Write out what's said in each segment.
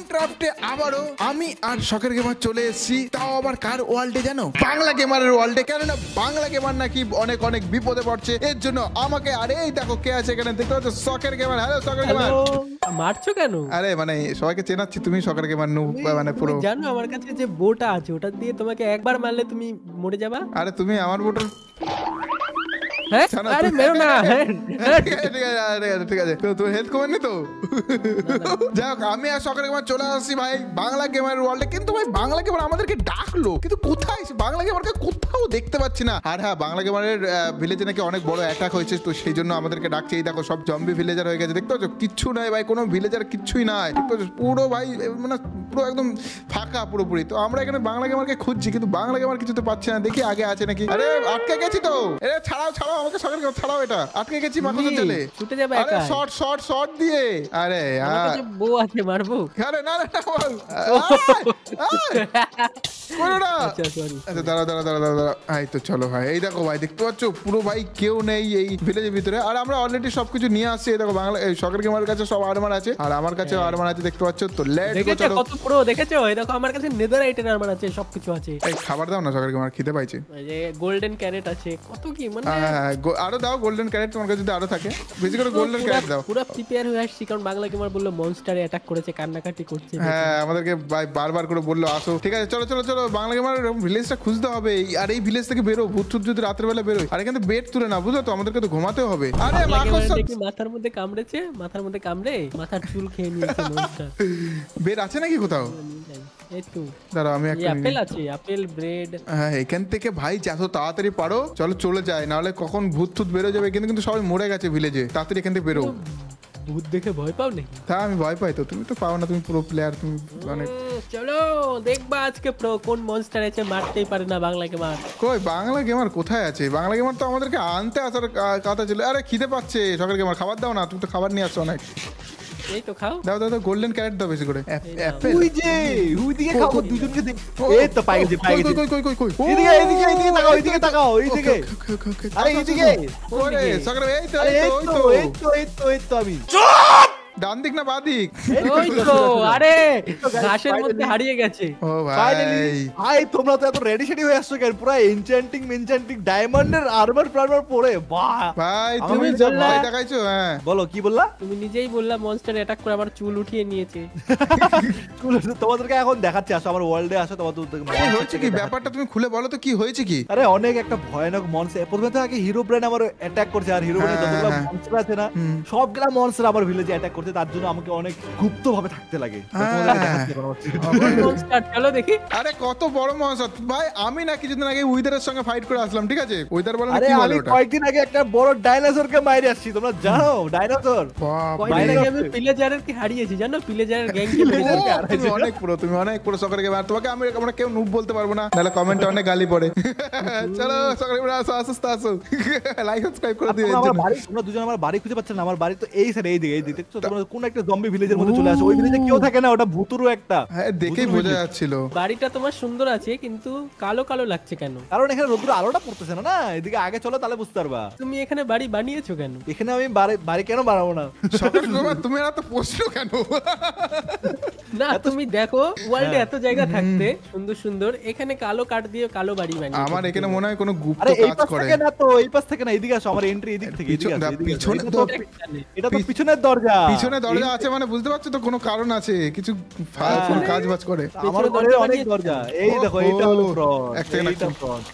মাইনক্রাফটে আবারও আমি আর শখের গেমার চলে এসেছি, তাও আবার কার ওয়ার্ল্ডে জানো? বাংলা গেমারের ওয়ার্ল্ডে। কেননা বাংলা গেমার নাকি অনেক অনেক বিপদে পড়ছে, এর জন্য আমাকে আরে এই দেখো কে আছে এখানে, দেখতে পাচ্ছ শখের গেমার। হ্যালো শখের গেমার। মারছো কেন? আরে মানে সবাইকে চেনাচ্ছি, তুমি শখের গেমার নু মানে পুরো জানো আমার কাছে যে বোটা আছে, ওটা দিয়ে তোমাকে একবার মারলে তুমি মরে যাবা। আরে তুমি আমার বোটল হ্যাঁ আরে মেরো না। ঠিক আছে তো তুমি হেল্প কমেননি তো। যাই হোক আমি আর শখের গেমার চলে আসছি ভাই বাংলা গেমারের ওয়ার্ল্ডে। কিন্তু ভাই বাংলা গেমার আমাদেরকে ডাকলো, কিন্তু কোথায় বাংলা গেমারকে কোথাও দেখতে পাচ্ছি না। আর হ্যাঁ, বাংলা গেমারের ভিলেজে নাকি অনেক বড় অ্যাটাক হয়েছে, তো সেই জন্য আমাদেরকে ডাকছে। এই দেখো সব জম্বি ভিলেজার হয়ে গেছে, দেখতে পাচ্ছ? কিচ্ছু নাই ভাই, কোনো ভিলেজার কিচ্ছুই নাই, দেখতে পাচ্ছ? পুরো ভাই মানে পুরো একদম ফাঁকা পুরোপুরি। তো আমরা এখানে বাংলা গেমারকে খুঁজছি, কিন্তু বাংলা গেমার কিছু তো পাচ্ছি না। দেখি আগে আছে নাকি। আরে আটকে গেছি তো। এ ছাড়াও ছাড়াও আমাকে, শখের গেমার ছাড়াও, এটা আটকে গেছি মাকড়সার জালে। ছুটে যাবে আরে একা। শর্ট শর্ট শর্ট দিয়ে। আরে আমার কাছে বউ আছে, মারবো। আরে না না না বল। করো না। আচ্ছা সরি। আচ্ছা দাঁড়া দাঁড়া দাঁড়া দাঁড়া দাঁড়া। এই তো চলো ভাই, এই দেখো ভাই দেখতে পাচ্ছ পুরো ভাই কেউ নেই এই ভিলেজের ভিতরে। আর আমরা অলরেডি সবকিছু নিয়ে আসছি। এই দেখো বাংলা এই শখের গেমারের কাছে সব আর্মার আছে, আর আমার কাছে আর্মার আছে, দেখতে পাচ্ছ? তো লেটস গো। দেখেছো চলো কত পুরো, দেখেছো? এই দেখো আমার কাছে নেদাররাইটের আর্মার আছে, সবকিছু আছে। এই খাবার দাও না শখের গেমার, খিদে পাইছে। এই যে গোল্ডেন ক্যারেট আছে, কত কি মানে। হ্যাঁ আরো দাও গোল্ডেন ক্যারেট, তোমার কাছে যদি আরো থাকে বেশি করে গোল্ডেন ক্যারেট দাও। পুরো প্রিপেয়ার হয়ে আসছি, কারণ বাংলা গেমার বললো মনস্টারে অ্যাটাক করেছে, কান্নাকাটি করছে। হ্যাঁ আমাদেরকে বারবার করে বললো আসো। ঠিক আছে চলো চলো চলো, বাংলা গেমার ভিলেজটা খুঁজতে হবে। আর এই ভিলেজ থেকে বেরো, ভূত টুত যদি রাতের বেলা বেরোয়। আর এখানে বেড তুলে না, বুঝলো তো? আমাদেরকে তো ঘুমাতেও হবে। আরে মাকড়সা দেখি মাথার মধ্যে কামড়েছে, মাথার মধ্যে কামড়ে মাথার চুল খেয়ে নিয়েছে মনস্টার। বেড আছে নাকি কোথাও? এই তো দাঁড়াও আমি এই একটা আপেল আছে, আপেল ব্রেড। হ্যাঁ এখান থেকে ভাই যত তাড়াতাড়ি পারো চলো চলে যায়, নাহলে কখন ভূত টুত বেরো যাবে। কিন্তু কিন্তু সবাই মরে গেছে ভিলেজে, তাড়াতাড়ি এখান থেকে বেরো। ভূত দেখে ভয় পাও নাকি? তা আমি ভয় পাই তো, তুমি তো পাও না, তুমি পুরো প্লেয়ার, তুমি অনেক। চলো দেখবা আজকে প্রো কোন মনস্টার আছে, মারতেই পারে না বাংলা গেমার। কই বাংলা গেমার কোথায় আছে? বাংলা গেমার তো আমাদেরকে আনতে আসার কথা ছিল। আরে খিদে পাচ্ছে শখের গেমার, খাবার দাও না, তুমি তো খাবার নিয়ে আসছো অনেক। এই তো খাও। দাও দাও দাও, গোল্ডেন ক্যারেট দাও বেশি করে। অ্যাপেল ওই যে ওই দিকে খাবো, দুজনকে দেখ। এই তো পাই গেছে পাই গেছে। কই কই কই কই এদিকে এদিকে এদিকে তাকাও, এদিকে তাকাও, এইদিকে। আরে এইদিকে। ওরে শখের এই তো আরে এই এই তো তো ওই তো। এই তো এই তো এই তো আমি। ডান দিক না বাঁ দিক? ওই তো আরে ঘাসের মধ্যে হারিয়ে গেছে। ও ফাইনালি ভাই ভাই তোমরা তো এত রেডি শেডি হয়ে আসছো কেন? পুরো এনচ্যান্টিং ডায়মন্ডের আর্মার প্রার্মার পরে বাহ। ভাই আমি তুমি বললাম, ভয় দেখাইছো। হ্যাঁ বলো কি বললা? তুমি নিজেই বললা মনস্টার অ্যাটাক করে আমার চুল উঠিয়ে নিয়েছে। তোমাদেরকে এখন দেখাচ্ছি, আসো আমার ওয়ার্ল্ডে আসো। কি হয়েছে কি ব্যাপারটা তুমি খুলে বলো তো, কি হয়েছে কি? আরে অনেক একটা ভয়ানক মনস্টার। প্রথমে তো আগে হিরো ব্রেন আমার অ্যাটাক করছে, আর হিরো ব্রেনের যতগুলো হ্যাঁ। মনস্টার আছে না, সবগুলা মনস্টার আমার ভিলেজে অ্যাটাক করছে। তার জন্য আমাকে অনেক গুপ্ত ভাবে থাকতে লাগে। মনস্টার চলো দেখি। আরে কত বড় মহাশয় ভাই, আমি না কিছুদিন আগে উইদারের সঙ্গে ফাইট করে আসলাম, ঠিক আছে? উইদার বলে আরে কি বলে আমি ওটা? কয়েকদিন আগে একটা বড় ডাইনোসরকে মাইরে আসছি, তোমরা জানো? ডাইনোসর বাপ রে। কয়দিন আগে আমি পিলেজারের কি হারিয়েছি জানো? পিলেজারের গ্যাংকে ও, তুমি অনেক পুরো সকারে গেমার। তোমাকে আমরা কেউ নুব বলতে পারবো না, নাহলে কমেন্টে অনেক গালি পড়ে। চলো সকারে গেমার আসো আসো আসো, লাইক সাবস্ক্রাইব করে দিও। তোমরা দুজন আমার বাড়ি খুঁজে পাচ্ছ না? আমার বাড়ি তো এই সাইড, এই দিকে দেখছো তোমরা? কোন একটা জম্বি ভিলেজের মধ্যে চলে আসো। ওই ভিলেজে কেউ থাকে না, ওটা ভুতুরু একটা। হ্যাঁ দেখেই বোঝা যাচ্ছিল। বাড়িটা তোমার সুন্দর আছে, কিন্তু কালো কালো লাগছে কেন? কারণ এখানে রোদ্দুর আলোটা পড়তেছে না। না এদিকে আগে চলো, তাহলে বুঝতে পারবা। তুমি এখানে বাড়ি বানিয়েছো কেন? এখানে আমি বাড়ি কেন বানাবো না? সকারে গেমার তুমি এত প্রশ্ন কেন? না তুমি দেখো ওয়ার্ল্ডে এত জায়গা থাকতে সুন্দর সুন্দর, এখানে কালো কাঠ দিয়ে কালো বাড়ি বানিয়ে। আমার এখানে মনে হয় কোনো গুপ্ত আরে এই কাজ পাশ করে। থেকে না তো, এই পাশ থেকে না, এদিকে আসো। আমার এন্ট্রি এদিক থেকে, এদিকে আসো, এদিকে আসো। পিছনে তো এটা তো পিছনের দরজা। পিছনে দরজা আছে মানে বুঝতে পারছো তো, কোনো কারণ আছে, কিছু কোনো কাজ বাজ করে। আমার ঘরে অনেক দরজা। এই দেখো এইটা হলো ফ্রন্ট, এক সেকেন্ড, এইটা ফ্রন্ট।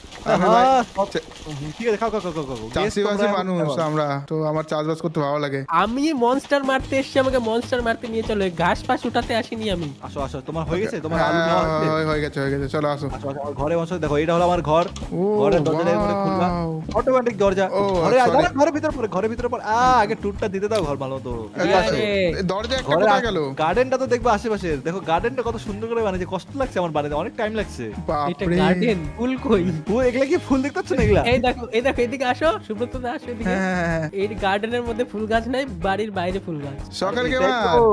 ঠিক আছে, খাও খাও খাও খাও। চাষিবাসী মানুষ আমরা, তো আমার চাষবাস করতে ভালো লাগে। আমি মনস্টার মারতে এসেছি, আমাকে মনস্টার মারতে নিয়ে চলো। ঘাস পাশ উঠাতে আসিনি আমি। আসো আসো, তোমার হয়ে গেছে? তোমার আলু নেওয়া হচ্ছে? হয়ে গেছে চলো আসো। আসো আসো, আমার ঘরে বসো। দেখো এটা হলো আমার ঘর। ও, ঘরের দরজাটা এখানে খুলবা, wow! অটোমেটিক দরজা। ও, ঘরে sorry. ঘরের ভিতর পড়ে, ঘরের ভিতর পড়ে। আগে টুরটা দিতে দাও ঘর ভালো তো। ঠিক আছে, আরে, দরজা একটা ঘরে কোথায় গেল? গার্ডেনটা তো দেখবা আশেপাশে। দেখো গার্ডেনটা কত সুন্দর করে বানিয়েছে। কষ্ট লাগছে আমার বানাতে, অনেক টাইম লাগছে। এটা বাপরে গার্ডেন ফুল কই? ও এগুলা কি ফুল দেখতে পাচ্ছ না এগুলা? এই দেখো এদিকে আসো, সুব্রত দা আসো এদিকে। হ্যাঁ। এই গার্ডেনের মধ্যে ফুল গাছ নাই, বাড়ির বাইরে ফুল গাছ। সকাল এটাই গেমার তো,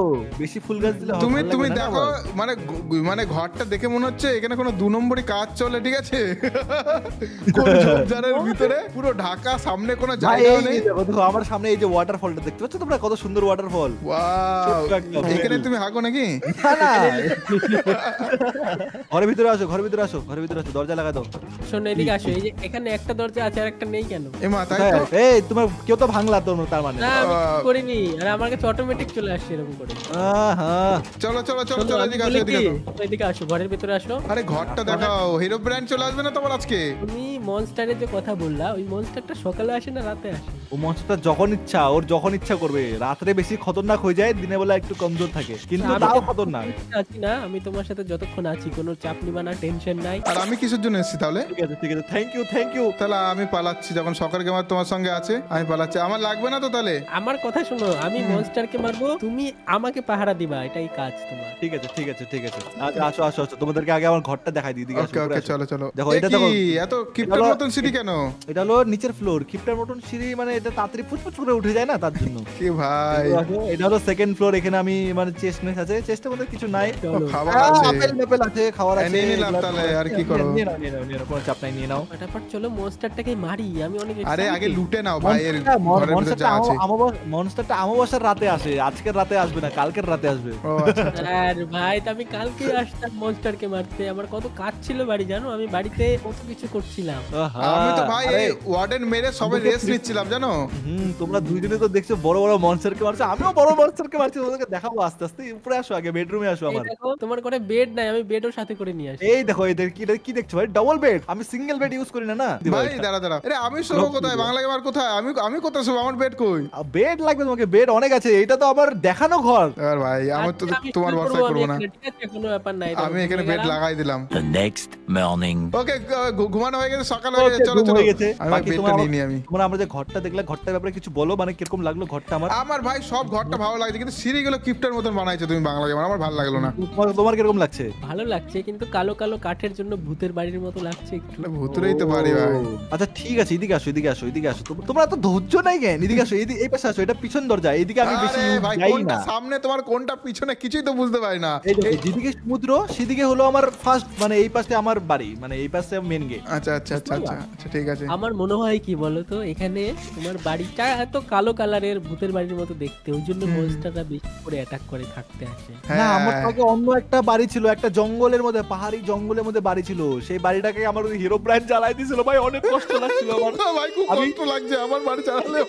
বেশি ফুল গাছ দিলে তুমি ভালো তুমি লাগবে না দেখো আবার। মানে ঘরটা দেখে মনে হচ্ছে এখানে কোনো 2 নম্বরই কাজ চলে, ঠিক আছে? কোন ঝোপঝাড়ের ভিতরে পুরো ঢাকা, সামনে কোনো ভাই, জায়গা এই নেই। দেখো, দেখো, আমার সামনে এই যে ওয়াটারফলটা দেখতে পাচ্ছ তোমরা, কত সুন্দর ওয়াটারফল। ওয়াও, ছোট্ট একটা এখানে তুমি হাগো নাকি? না না, ঘরের ভিতরে আসো, ঘরের ভিতরে আসো, ঘরের ভিতরে আসো, দরজা লাগা দাও। শোনো এদিকে আসো, এই যে এখানে একটা দরজা আছে আর একটা নেই কেন? এমা তাই তো। এই তোমার কেউ তো ভাঙলা তো, তার মানে না আমি কিছু করিনি, আর আমার কাছে অটোমেটিক চলে আসছে এরকম করে। হ্যাঁ, চলো চলো চলো শোনো, চলো, আমি এদিকে আসো, বলি এদিকে কি, আসো। তোমরা এদিকে আসো, ঘরের ভিতরে আসো। আরে ঘরটা দেখাও, হিরো ব্র্যান্ড চলে আসবে না তোমার আজকে? তুমি মনস্টারের যে কথা বললা, ওই মনস্টারটা সকালে আসে না রাতে আসে? ও মনস্টারটা যখন ইচ্ছা, ওর যখন ইচ্ছা করবে। রাত্রে বেশি খতরনাক হয়ে যায়, দিনের বেলা একটু কমজোর থাকে, কিন্তু আমি তাও তো খতরনাক। আছি না, আমি তোমার সাথে যতক্ষণ আছি কোনো চাপ নিবা না, টেনশন নাই। আর আমি কিসের জন্য এসেছি তাহলে? ঠিক আছে, ঠিক আছে, থ্যাংক ইউ, থ্যাংক ইউ। তাহলে আমি পালাচ্ছি, যখন সকাল গেমার তোমার সঙ্গে আছে আমি পালাচ্ছি। আমার লাগবে না তো তাহলে? আমার কথা শোনো, আমি মনস্টারকে মারবো, তুমি আমাকে পাহারা দিবা, এটাই কাজ তোমার। ঠিক আছে, ঠিক আছে, ঠিক আছে। আচ্ছা, আসো আসো আসো, তোমাদেরকে আগে আমার ঘরটা দেখাই দিই। দিকে আসো, ওকে উপরে ওকে, আসো। চলো চলো। দেখো, এ এটা কি দেখো, এত কিপটার হলো- মতন সিঁড়ি কেন? এটা হলো নিচের ফ্লোর, কিপটার মতন সিঁড়ি, মানে এটা তাড়াতাড়ি ফুচফুচ করে উঠে যায় না, তার জন্য। কি ভাই, এটা হলো সেকেন্ড ফ্লোর, এখানে আমি মানে চেস্ট মেস আছে, চেস্টের মধ্যে কিছু নাই। চলো খাবার হ্যাঁ, আছে। আপেল মেপেল আছে, খাবার আছে। নিয়ে নিলাম তাহলে, আর কি করো? নিয়ে নাও, নিয়ে নাও, নিয়ে নাও, কোনো চাপ নাই, নিয়ে নাও। ফটাফট চলো মনস্টারটাকে মারি, আমি অনেক আরে excited। আগে লুটে নাও ভাই, এর ঘরের ভিতরে যা আছে। মনস্টারটা আমাবস্যার রাতে আসে, আজকের রাতে আসবে না, কালকের রাতে আসবে। ও আচ্ছা। আর ভাই তো আমি কালকে আসতাম মনস্টারকে মারতে, আমার কত কাজ ছিল বাড়ি, জানো আমি বাড়িতে কত কিছু করছিলাম। আহা, আমি তো ভাই আরে, এই ওয়ার্ডেন মেরে সবাই আমি তো রেস্ট নিচ্ছিলাম, জানো? তোমরা দুইজনে তো দেখছো বড় বড় মনস্টারকে মারছো, আমিও বড় মনস্টারকে মারছি, তোমাদেরকে দেখাবো আস্তে আস্তে। উপরে আসো, আগে বেডরুমে আসো এই আমার। দেখো তোমার ঘরে বেড নাই, আমি বেডও সাথে করে নিয়ে আসি। এই দেখো, এদের কি, এটা কি দেখছো ভাই? ডাবল বেড, আমি সিঙ্গেল বেড ইউজ করি না। না ভাই দাঁড়া দাঁড়া, আরে আমি শোবো কোথায়? বাংলা গেমার কোথায়? আমি কোথায় শোবো? আমার বেড কই? বেড লাগবে তোমাকে? বেড অনেক আছে, এটা তো আবার দেখানো ঘর। আর ভাই আমার তো আচ্ছা, আমি তোমার শুরু ভরসা করবো, করবো আমি না। এখানে, ঠিক আছে কোনো ব্যাপার নাই। আমি এখানে বেড লাগাই দিলাম। The next morning. ওকে, ঘুমানো হয়ে গেছে, সকাল হয়ে গেছে, Okay, চলো ঘুম চলো। হয়ে গেছে। আমি বাকি বেডটা তোমরা নিয়ে নি আমি। তোমরা আমরা যে ঘরটা দেখলে, ঘরটার ব্যাপারে কিছু বলো, মানে কিরকম লাগলো ঘরটা আমার? আমার ভাই সব ঘরটা ভালো লাগছে, কিন্তু সিঁড়িগুলো কিপটার মতন বানাইছো তুমি বাংলা গেমার, আমার ভালো লাগলো না। তোমার কিরকম লাগছে? ভালো লাগছে, কিন্তু কালো কালো কাঠের জন্য ভূতের বাড়ির মতো লাগছে একটু। ভুতুরেই তো পারি ভাই। আচ্ছা ঠিক আছে, এদিকে আসো, এদিকে আসো, এদিকে আসো। তোমরা তো ধৈর্য নাই কেন? এদিকে আসো, এই পাশে আসো, এটা পিছন দরজা, এইদিকে আমি বেশি আরে ভাই, যাই কোনটা না। সামনে তোমার কোনটা পিছনে কিছুই তো বুঝতে পারি না। এই দেখো, যেদিকে সমুদ্র সেদিকে হলো আমার ফার্স্ট, মানে এই পাশে আমার বাড়ি, মানে এই পাশে মেন গেট। আচ্ছা আচ্ছা আচ্ছা আচ্ছা আচ্ছা, ঠিক আছে। আমার মনে হয় কি বলতো, এখানে তোমার বাড়িটা এত কালো কালারের ভূতের বাড়ির মতো দেখতে, ওই জন্য মনস্টাররা বেশি করে অ্যাটাক করে থাকতে আসে। না, আমার হ্যাঁ। তো আগে অন্য একটা বাড়ি ছিল, একটা জঙ্গলের মধ্যে, পাহাড়ি জঙ্গলের মধ্যে বাড়ি ছিল। সেই বাড়িটাকে আমার ওই হিরো ব্র্যান্ড জ্বালাই দিয়েছিল ভাই, অনেক কষ্ট লাগছিল আমার। ভাই খুব কষ্ট লাগছে আমার বাড়ি চালালে।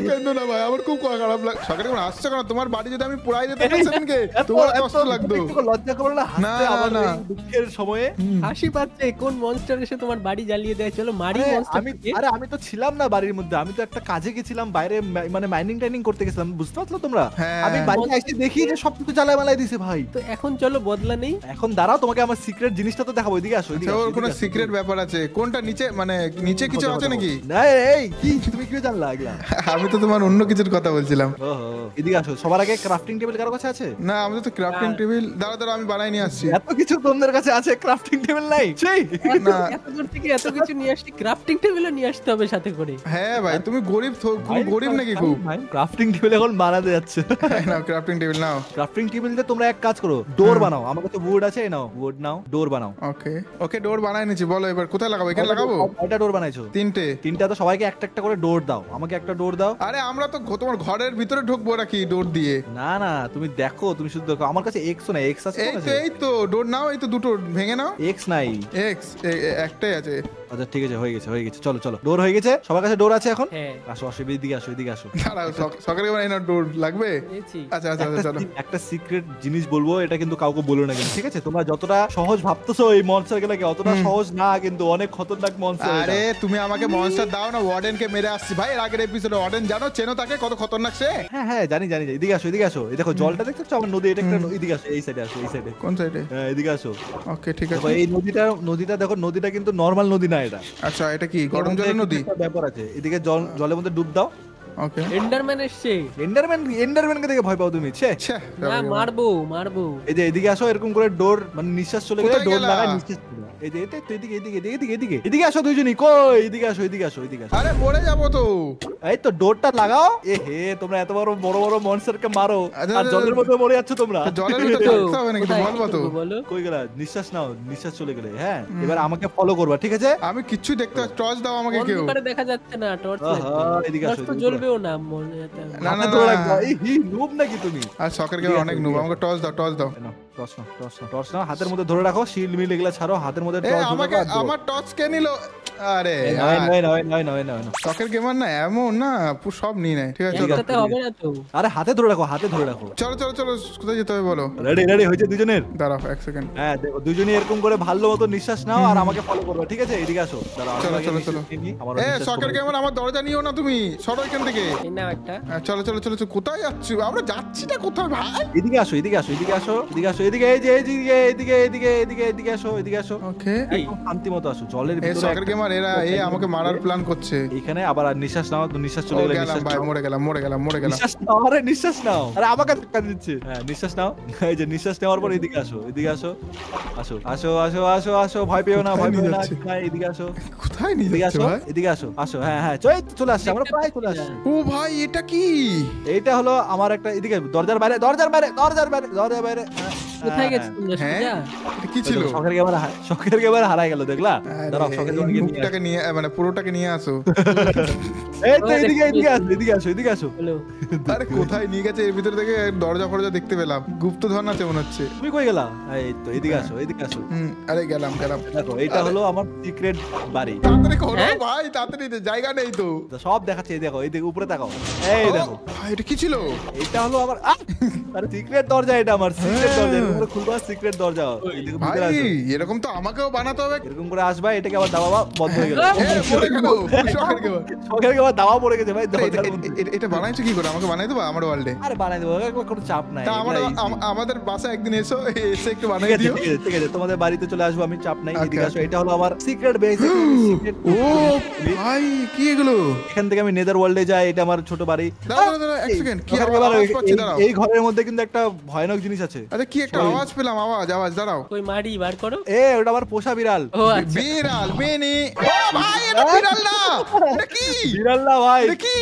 কেন না ভাই, আমার খুব খারাপ লাগে। সকালে কোনো আসছে কেন? তোমার বাড়ি যদি আমি পুরাই দিতাম না সেদিনকে, তোমার কষ্ট লাগতো। লজ্জা করো না হাসতে, না, আমার না। এই দুঃখের সময়ে। হাসি পাচ্ছে, কোন মনস্টার এসে তোমার বাড়ি জ্বালিয়ে দেয়, চলো মারি আরে, মনস্টার। আমি তো ছিলাম না বাড়ির মধ্যে, আমি তো একটা কাজে গেছিলাম বাইরে, মানে মাইনিং টাইনিং করতে গেছিলাম, বুঝতে পারছো তোমরা? হ্যাঁ। আমি বাড়িতে এসে দেখি যে সবকিছু জ্বালায় মালাই দিছে ভাই। তো এখন চলো বদলা নেই। এখন দাঁড়াও, তোমাকে আমার সিক্রেট জিনিসটা তো দেখাবো, এদিকে আসো, এদিকে আচ্ছা, আসো, ওর কোনো এদিকে আসো। সিক্রেট ব্যাপার আছে? কোনটা নিচে, মানে নিচে কিছু আছে নাকি? না, এই কি তুমি কি জানলা এগুলা? আমি তো তোমার অন্য কিছুর কথা বলছিলাম। ওহো, এদিকে আসো। সবার আগে ক্রাফটিং টেবিল কারো কাছে আছে? না, আমাদের তো ক্রাফটিং টেবিল, দাঁড়া দাঁড়া আমি বানাই নিয়ে আসছি। এত কিছু তোমাদের কাছে আছে, ক্রাফটিং টেবিল নাই? সেই না। এত দূর থেকে এত কিছু নিয়ে আসছি, ক্রাফটিং টেবিলও নিয়ে আসতে হবে সাথে করে। হ্যাঁ ভাই, তুমি গরিব খুব গরিব নাকি খুব? ক্রাফটিং টেবিল এখন বানাতে যাচ্ছে। নাও ক্রাফটিং টেবিল নাও। ক্রাফটিং টেবিল দিয়ে তোমরা এক কাজ করো, ডোর বানাও। আমার কাছে উড আছে, এই নাও উড, নাও ডোর বানাও। ওকে ওকে, ডোর বানাই নিয়েছি। বলো এবার কোথায় লাগাবো? এখানে লাগাবো? কয়টা ডোর বানাইছো? তিনটে। তিনটা তো সবাইকে একটা একটা করে ডোর দাও, আমাকে একটা ডোর দাও। আরে আমরা তো তোমার ঘরের ভিতরে ঢুকবো নাকি ডোর দিয়ে? না না, তুমি দেখো, তুমি শুধু দেখো, আমার কাছে এক্স না, এক্স আছে? এই তো ডোর নাও, এই তো দুটো ভেঙে নাও। এক্স নাই। এক্স একটাই আছে। আচ্ছা ঠিক আছে, হয়ে গেছে, হয়ে গেছে, চলো চলো, ডোর হয়ে গেছে, সবার কাছে ডোর আছে এখন। হ্যাঁ আসো আসো, এদিকে আসো, এদিকে আসো। দাঁড়াও, সকালে এই না ডোর লাগবে। পেয়েছি। আচ্ছা আচ্ছা আচ্ছা, চলো। একটা সিক্রেট জিনিস বলবো, এটা কিন্তু কাউকে বলো না কিন্তু, ঠিক আছে? তোমরা যতটা সহজ ভাবতেছো এই মনস্টার গুলোকে, অতটা সহজ না কিন্তু, অনেক খতরনাক মনস্টার। আরে তুমি আমাকে মনস্টার দাও না, ওয়ার্ডেনকে মেরে আসছি ভাই। এর আগের এপিসোডে ওয়ার্ডেন জানো, চেনো তাকে, কত খতরনাক সে। হ্যাঁ হ্যাঁ, জানি জানি, এদিকে আসো, এদিকে আসো। এই দেখো জলটা দেখতে পাচ্ছ আমার নদী, এটা একটা এদিকে আসো, এই সাইডে আসো, এই সাইডে। কোন সাইডে? হ্যাঁ, এদিকে আসো। ওকে ঠিক দেখো আছে। এই নদীটা দেখো, নদীটা কিন্তু নরমাল নদী না, এটা আচ্ছা, এটা কি গরম জলের নদী? একটা ব্যাপার আছে, এদিকে জলের মধ্যে ডুব দাও। ওকে। এন্ডারম্যান এসছে। এন্ডারম্যানকে দেখে ভয় পাও তুমি? ছে। ছ্যা, না মারবো মারবো। এই যে এদিকে আসো, এরকম করে ডোর, মানে নিঃশ্বাস চলে গেলে কোথায় ডোর গেলা? লাগায় নিঃশ্বাস চলে যায়। এই যে এদিকে আসো দুইজনই, কই এদিকে আসো। আরে মরে যাবো তো। এই তো ডোরটা লাগাও। এ হে, তোমরা এত বড় বড় মনস্টারকে মারো আচ্ছা, আর জলের মধ্যে মরে যাচ্ছ তোমরা। জলের ভিতরে থাকতে হবে নাকি, কোথায় বলবো তো। করবো বলো? কই গেলা? নিঃশ্বাস নাও, নিঃশ্বাস চলে গেলে। হ্যাঁ, এবার আমাকে ফলো করবা, ঠিক আছে? আমি কিচ্ছু দেখতে পাচ্ছি, টর্চ দাও আমাকে কেউ। অন্ধকারে দেখা যাচ্ছে না, টর্চ এদিকে আসো, তো জ্বলবেও না মনে হয়। না, হাতে ধরে রাখবা। এই হি নুব নাকি তুমি? আর শখের গেম অনেক নুব, আমাকে টর্চ দাও, টর্চ দাও। টর্চ নাও, হাতের মধ্যে ধরে রাখো, শিল্ড মিল এগুলা ছাড়ো, হাতের মধ্যে এ টর্চ আমাকে, আমার টর্চ কে নিল? আরে নয়। শখের গেমার না এমন না, সব নিয়ে নেয়, ঠিক আছে চলো। একসাথে হবে না তো। আরে হাতে ধরে রাখো। চলো চলো চলো, কোথায় যেতে হবে বলো। রেডি হয়েছে দুজনের? দাঁড়াও এক সেকেন্ড। হ্যাঁ, দেখো দুজনই এরকম করে ভালো মতো নিঃশ্বাস নাও আর আমাকে ফলো করবে, ঠিক আছে? এদিকে আসো, দাঁড়াও, চলো, আমি চলো, আগে চলো। নিঃশ্বাস নিয়ে নিই, আমারও এ নিঃশ্বাস শখের কমে গেমার আমার দরজা নিও না তুমি, সরো এখান থেকে। এই নাও একটা। চলো চলো চলো চলো, কোথায় যাচ্ছি আমরা? যাচ্ছি না কোথায় ভাই? এদিকে আসো, এদিকে আসো। ওকে, একদম শান্তি মতো আসো, জলের এ ভিতরে শখের একটা- গেমার এরা আমাকে মারার প্ল্যান করছে। এইখানে আবার আর নিঃশ্বাস নাও, তো নিঃশ্বাস চলে ও গেলে গেলাম নিঃশ্বাস ভাই, নাও। মরে গেলাম। নিঃশ্বাস নাও, আরে নিঃশ্বাস নাও, আরে আমাকে ধাক্কা দিচ্ছে। হ্যাঁ, নিঃশ্বাস নাও। এই যে নিঃশ্বাস নেওয়ার পর এদিকে আসো। আসো, ভয় পেও না। নিয়ে যাচ্ছে? না, এদিকে আসো, কোথায় নিয়ে এদিকে যাচ্ছে আসো, ভাই? এদিকে আসো। হ্যাঁ, চলে আসছে, আমরা প্রায় চলে আসছি। ও ভাই এটা কি? এইটা হলো আমার একটা, এদিকে দরজার বাইরে। কোথায় গেছে তোমরা হ্যাঁ সোজা? এটা কি ছিল? শখের গেমার হারাই গেল, দেখলা? আরে, দাঁড়াও, শখের এই গেমারকে নিয়ে মুখটাকে নিয়ে মানে পুরোটাকে নিয়ে আসো। এই তো এদিকে আসো। হলো। আরে কোথায় নিয়ে গেছে? এর ভিতরে থেকে দরজা ফরজা দেখতে পেলাম, গুপ্তধন আছে মনে হচ্ছে। তুমি কই গেলা? এই তো এদিকে আসো। আরে গেলাম। দেখো, এইটা হলো আমার সিক্রেট বাড়ি। তাড়াতাড়ি করো হ্যাঁ? ভাই, তাড়াতাড়ি দে, জায়গা নেই তো। তো সব দেখাচ্ছে, এই দেখো, এইদিকে উপরে তাকাও। এই দেখো, ভাই এটা কি ছিল? এটা হলো আমার আরে সিক্রেট দরজা, এটা আমার সিক্রেট হ্যাঁ। দরজা। এরকম করে খুলবা সিক্রেট দরজা। এইদিকে ভাই ভিতরে আসো। এরকম তো আমাকেও বানাতে হবে। এরকম করে আসবা, এটাকে আবার দাওয়া বন্ধ হয়ে গেল। এ পড়ে গেল শখের গেমার। শখের আবার দাওয়া পড়ে গেছে ভাই দরজার মধ্যে। এটা বানাইছো কি করে? আমাকে বানাই দেবো আমার ওয়ার্ল্ডে? আরে বানাই দেবো, কোনো চাপ নাই। তা এগুলা easy। আমাদের বাসায় একদিন এসে একটু ঠিক বানাই আছে, দিও। ঠিক আছে, তোমাদের বাড়িতে চলে আসবো আমি, চাপ নাই। Okay, এদিকে আসো, okay. এটা হলো আমার সিক্রেট বেস। ও ভাই কি এগুলো? এখান থেকে আমি নেদার ওয়ার্ল্ডে যাই, এটা আমার ছোট বাড়ি। দাঁড়াও এক সেকেন্ড, কি শখের আওয়াজ গেমার, পাচ্ছি? দাঁড়াও। এই ঘরের মধ্যে কিন্তু একটা ভয়ানক জিনিস আছে। আরে কি একটা আওয়াজ পেলাম, আওয়াজ দাঁড়াও। কই মারি বার করো। ওটা আমার পোষা বিড়াল। ও আচ্ছা। বিড়াল মেনি। ও ভাই এটা বিড়াল না, এটা কি? বিড়াল না ভাই, এটা কি?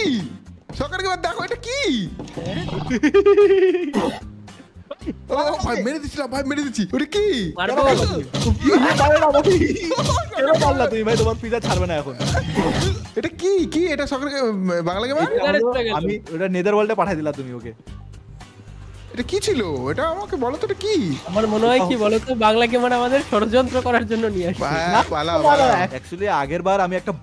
সকার গেমার দেখো এটা কি? ও ভাই মেরে দিচ্ছি, ওটা কি? মারবো। কেন পারলা তুমি ভাই? তোমার পিজা ছাড়বে না এখন। এটা কি এটা সকার বাংলা গেমার? এখানে চলে গেল। আমি ওটা নেদার ওয়ার্ল্ডে পাঠিয়ে দিলা তুমি ওকে। এটা কি ছিল? এটা আমাকে বলো তো, এটা কি? আমার মনে হয় কি বলতো, বাংলা গেমার আমাদের ষড়যন্ত্র করার জন্য নিয়ে আসছে। পালাও। অ্যাকচুয়ালি আগের বার আমি একটা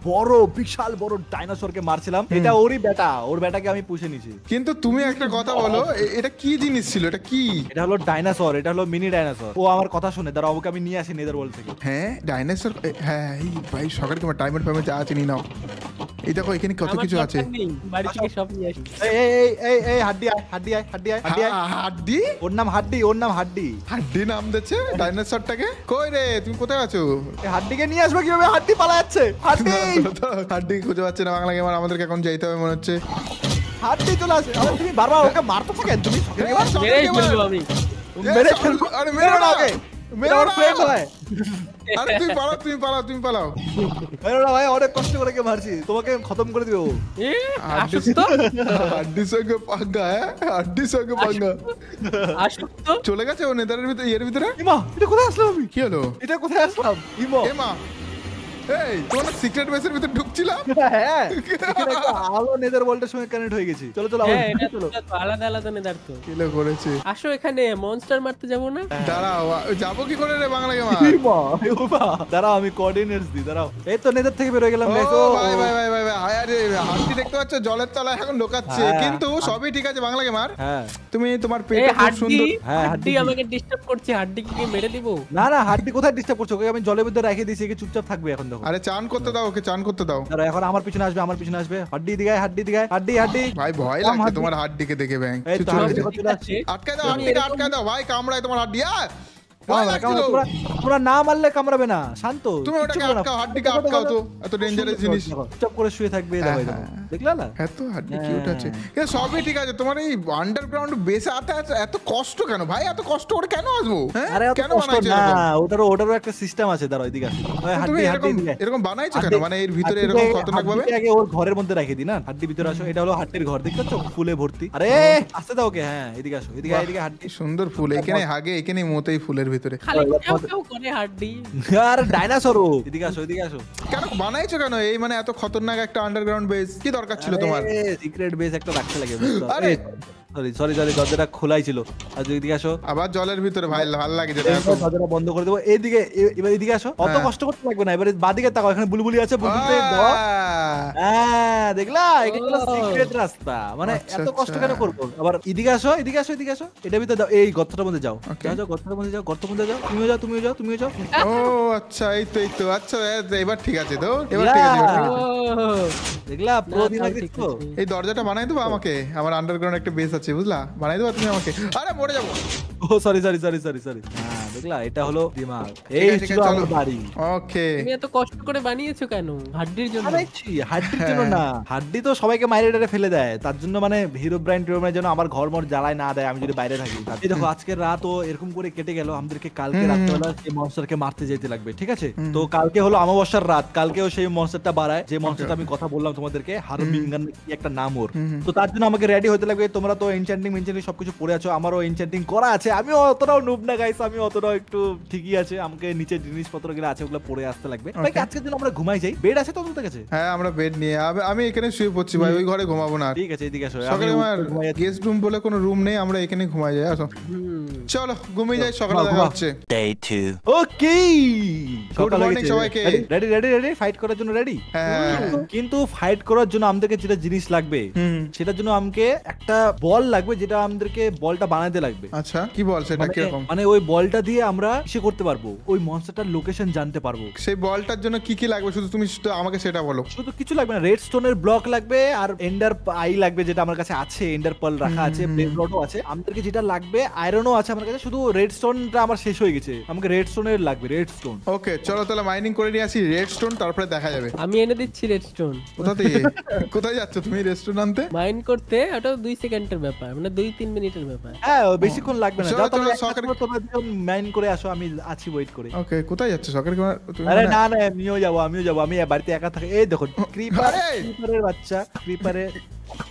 বিশাল বড় ডাইনোসরকে মারছিলাম। এটা ওরই বেটা, ওর বেটাকে আমি পুষে নিছি। কিন্তু তুমি একটা কথা বলো, এটা কি জিনিস ছিল? এটা কি? এটা হলো ডাইনোসর, এটা হলো মিনি ডাইনোসর। ও আমার কথা শুনে, দাঁড়াও, ওকে আমি নিয়ে আসি নেদার ওয়ার্ল্ড থেকে। হ্যাঁ ডাইনোসর। হ্যাঁ এই ভাই সকার গেমার টাইমের যা আছে নিয়ে নাও। এই দেখো এখানে কত আমার কিছু আছে। দরকার নেই, বাড়ি থেকে সব নিয়ে আসি। এই হাড্ডি আয়। হাড্ডি ওর নাম হাড্ডি। হাড্ডি নাম দিচ্ছে ডাইনোসরটাকে। কই রে তুমি কোথায় আছো? এই হাড্ডিকে নিয়ে আসবে কিভাবে? হাড্ডি পালা যাচ্ছে। হাড্ডি খুঁজে পাচ্ছে না বাংলা গেমার, আমাদেরকে এখন যাইতে হবে মনে হচ্ছে। হাড্ডি চলে আসে। আরে তুমি বারবার ওকে মারতে থাকেন তুমি। মেরেই ফেলবো আমি। মেরে ফেলবো। আরে মেরো না ওকে। মেরো ওর না। ফ্রেন্ড হয়। আরে তুমি পালাও। মেরো না ভাই, অনেক কষ্ট করে কে মারছি, তোমাকে খতম করে দিও। এ, আসুক তো। হাড্ডির সঙ্গে পাঙ্গা। আসুক তো। চলে গেছে ও নেদারের ভিতরে, এর ভিতরে। ইমা, এটা কোথায় আসলাম আমি? কি হলো? এটা কোথায় আসলাম? ইমা। এমা এই তোমার সিক্রেট বেসের ভিতরে ঢুকছিলাম। হ্যাঁ, এখানে একটা আলো নেদার ওয়ার্ল্ডের সঙ্গে কানেক্ট হয়ে গেছি। চলো হ্যাঁ, আবার এটা চলো। তো আলাদা আলাদা নেদার তো। কিলো করেছে। আসো এখানে মনস্টার মারতে যাবো না? দাঁড়াও, যাবো কি করে রে বাংলা গেমার? ইমা, দাঁড়াও আমি কোঅর্ডিনেটস দিই, দাঁড়াও। এই তো নেদার থেকে বের হয়ে গেলাম। ও guys, ভাই আরে হাড্ডি দেখতে পাচ্ছ জলের তলায় এখন ঢোকাচ্ছে, হ্যাঁ। কিন্তু সবই ঠিক আছে বাংলা গেমার। হ্যাঁ, তুমি তোমার এই পেটে খুব হাড্ডি, সুন্দর। হ্যাঁ, হাড্ডি হাড্ডি কি? আমাকে ডিস্টার্ব করছে, হাড্ডি কি মেরে দিব? না হাড্ডি কোথায় ডিস্টার্ব করছো? ওকে আমি জলের মধ্যে রেখে দিয়েছি, একে চুপচাপ থাকবে এখন। দেখো, আরে চান করতে দাও, ওকে চান করতে দাও। দাঁড়াও, এখন আমার পিছনে আসবে। হাড্ডি দিগায়। হাড্ডি। ভাই ভয় কম লাগছে হাড্ডি। তোমার হাড্ডিকে দেখে ব্যাং। এই তো চলে হাড্ডি যাও। চলে আসছে। আটকায় দাও, আমি হাড্ডিকে এরকম- আটকায় দাও ভাই, কামড়ায় তোমার হাড্ডি। ভয় কামড়াবে না, লাগছিল। তোমরা না মারলে কামড়াবে না, শান্ত। তুমি ওটাকে কিচ্ছু করবে না। আটকাও, হাড্ডিকে আটকাও তো, এত ডেঞ্জারাস জিনিস। চুপ করে শুয়ে থাকবে, এই দেখো, এই দেখো। দেখলা না? এত হাড্ডি কিউট আছে, কিন্তু সবই ঠিক আছে। তোমার এই আন্ডারগ্রাউন্ড বেসে এত কষ্ট কেন ভাই? এত কষ্ট করে কেন আসবো? হ্যাঁ আরে অত কেন কষ্ট বানাইছো না, এরকম? ওটারও একটা সিস্টেম আছে, দাঁড়াও এদিকে আসো। ওই তুমি হাড্ডি এরকম বানাইছো কেন? মানে এর ভিতরে এরকম খতরনাক ভাবে? হাড্ডিকে আগে ওর ঘরের মধ্যে রেখে দিই না, হাড্ডি ভিতরে আসো। এটা হলো হাড্ডির ঘর, দেখতে পাচ্ছ ফুলে ভর্তি। আরে আসতে দাও ওকে, হ্যাঁ এদিকে আসো, এদিকে হাড্ডি। কি সুন্দর ফুল, এখানে হাগে, এখানে মোতেই ফুলের ভিতরে। খালি কেউ কেউ করে হাড্ডি। আর ডাইনোসরও, এদিকে আসো। কেন বানাইছো কেন এই মানে এত খতরনাক একটা আন্ডারগ্রাউন্ড বেস? কি দরকার ছিল তোমার? সিক্রেট বেস একটা রাখতে লাগে। আরে! সরি দরজাটা খোলাই ছিল। আর এদিকে আসো, আবার জলের ভিতরে ভাই ভাল লাগে যেটা এত। দরজাটা বন্ধ করে দেবো। এবার এদিকে আসো, অত হ্যাঁ। কষ্ট করতে লাগবে না। এবারে বাদিকে তাকাও, এখানে বুলবুলি আছে, বুলবুলিতে দাও। হ্যাঁ দেখলা, এটা হলো সিক্রেট রাস্তা। মানে আচ্ছা, এত কষ্ট আচ্ছা। কেন করবো? আবার এদিকে আসো। এটার ভিতরে দাও, এই গর্তটার মধ্যে যাও। Okay. যাও গর্তের মধ্যে যাও, তুমিও যাও। ও আচ্ছা, এই তো আচ্ছা, এবার ঠিক আছে তো, এবার ঠিক আছে, এবার ঠিক আছে। দেখলা পুরো দিন তাও আগে ঠিক তো। আছে। এই দরজাটা বানাই দেবো আমাকে? আমার আন্ডারগ্রাউন্ড একটা বেস আছে বুঝলা, বানাই দেবো তুমি আমাকে? আরে মরে যাবো। ও সরি। হ্যাঁ দেখলা, এটা হলো দিমাগ। এই ঠিক আছে, ছিল চলো। আমার বাড়ি। ওকে, তুমি এত কষ্ট করে বানিয়েছো কেন? হাড্ডির জন্য? বানাইছি হাড্ডির জন্য না, হাড্ডি তো সবাইকে মাইরে টাইরে ফেলে দেয়, তার জন্য মানে হিরো ব্রাইন যেন আমার ঘর মর জ্বালায় না দেয় আমি যদি বাইরে থাকি। এই দেখো আজকে রাতও এরকম করে কেটে গেল, আমাদেরকে কালকে রাত্রেবেলা সেই মনস্টারকে মারতে যেতে লাগবে, ঠিক আছে? তো কালকে হলো অমাবস্যার রাত, কালকেও সেই মনস্টারটা বাড়ায়, যে মনস্টারটা আমি কথা বললাম তোমাদেরকে, হারমিঙ্গান কি একটা নাম ওর। তো তার জন্য আমাকে রেডি হতে লাগবে। তোমরা তো এনচ্যান্টিং সবকিছু পড়ে আছো, আমারও এনচ্যান্টিং করা আছে। আমি অতটাও নুব না গাইস, আমি অতটাও একটু ঠিকই আছে। আমাকে নিচে জিনিসপত্র গুলো আছে, ওগুলো পড়ে আসতে লাগবে। ভাই আজকের জন্য আমরা ঘুমাই যাই। বেড আছে তো তোমাদের কাছে? হ্যাঁ আমরা বেড নিয়ে আমি এখানে শুয়ে পড়ছি ভাই, ওই ঘরে ঘুমাবো না। ঠিক আছে এদিকে আসো। সকালে আমি আমার ঘুমাই যাচ্ছি। গেস্ট রুম বলে কোনো রুম নেই, আমরা এখানে ঘুমাই যাই। আসো চলো ঘুমিয়ে যাই, সকালে দেখা ঘুমা। হচ্ছে। Day 2. ওকে, Good morning সবাইকে। রেডি ফাইট করার জন্য রেডি। হ্যাঁ। কিন্তু ফাইট করার জন্য আমাদেরকে যেটা জিনিস লাগবে, সেটার জন্য আমাকে একটা বল লাগবে, যেটা আমাদেরকে বলটা বানাতে লাগবে। আচ্ছা কি বল সেটা কিরকম? মানে ওই বলটা দিয়ে আমরা ইসে করতে পারবো, ওই মনস্টারটার লোকেশন জানতে পারবো। সেই বলটার জন্য কি লাগবে তুমি শুধু আমাকে সেটা বলো। শুধু কিছু লাগবে না, রেড স্টোনের ব্লক লাগবে আর এন্ডার আই লাগবে, যেটা আমার কাছে আছে, এন্ডার পার্ল রাখা আছে, ব্লেড রডও আছে। আমাদেরকে যেটা লাগবে আয়রনও আছে আমার কাছে, শুধু রেড স্টোনটা আমার শেষ হয়ে গেছে, আমাকে রেড স্টোনের লাগবে, রেড স্টোন। ওকে চলো তাহলে মাইনিং করে নিয়ে আসি রেড স্টোন, তারপরে দেখা যাবে। আমি এনে দিচ্ছি রেডস্টোন। কোথা থেকে কোথায় যাচ্ছ তুমি রেস্টুরেন্ট আনতে? মাইন করতে ওটা 2 সেকেন্ডের ব্যাপার, মানে 2-3 মিনিটের ব্যাপার। হ্যাঁ বেশিক্ষণ লাগবে না, চলো, যাও তাহলে চলো, সকালে- তোমরা মাইন করে আসো, আমি আছি ওয়েট করে। ওকে কোথায় যাচ্ছ সকালে তুমি? আরে মানে- না আমিও যাবো, আমি বাড়িতে একা থাকি। এই দেখো ক্রিপারের